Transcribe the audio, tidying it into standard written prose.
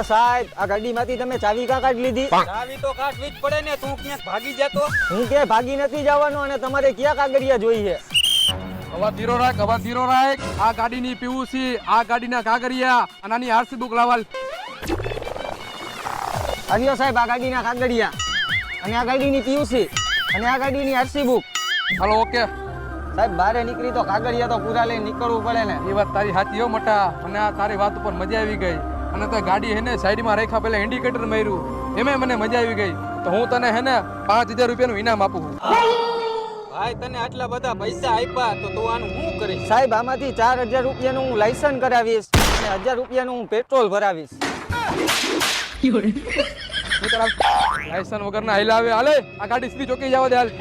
સાહેબ આ ગાડીમાંથી તમે ચાવી કા કાઢી લીધી? ચાવી તો કાઢવી જ પડે ને, તું ક્યાંક ભાગી જતો. હું કે ભાગી નથી જવાનો અને તમારે ક્યાં કાગળિયા જોઈએ? અવા ધીરો રાખ. આ ગાડીની પીયુસી, આ ગાડીના કાગળિયા અને આની આરસી બુક લાવાલ. આવ્યો સાહેબ આ ગાડીના કાગળિયા અને આ ગાડીની પીયુસી અને આ ગાડીની આરસી બુક. Hello okay. સાહેબ બારે નીકળી તો કાગળિયા તો પૂરા લઈને નીકળવું પડે ને. એ વાત તારી સાચી હો મટા, અને આ તારી વાત ઉપર મજા આવી ગઈ. અને તે ગાડી હેને સાઈડમાં રાખ્યા પહેલા ઇન્ડિકેટર માર્યું, એમે મને મજા આવી ગઈ. તો હું તને હેને 5000 રૂપિયાનું ઇનામ આપું છું. ભાઈ તને આટલા બધા પૈસા આપ્યા તો તું આનું શું કરીશ? સાહેબ આમાંથી 4000 રૂપિયાનું હું લાયસન્સ કરાવીશ અને 1000 રૂપિયાનું હું પેટ્રોલ ભરાવીશ. લાયસન્સ વગરના હાલે આ ગાડી સીધી ચોકી જવા દે હાલ.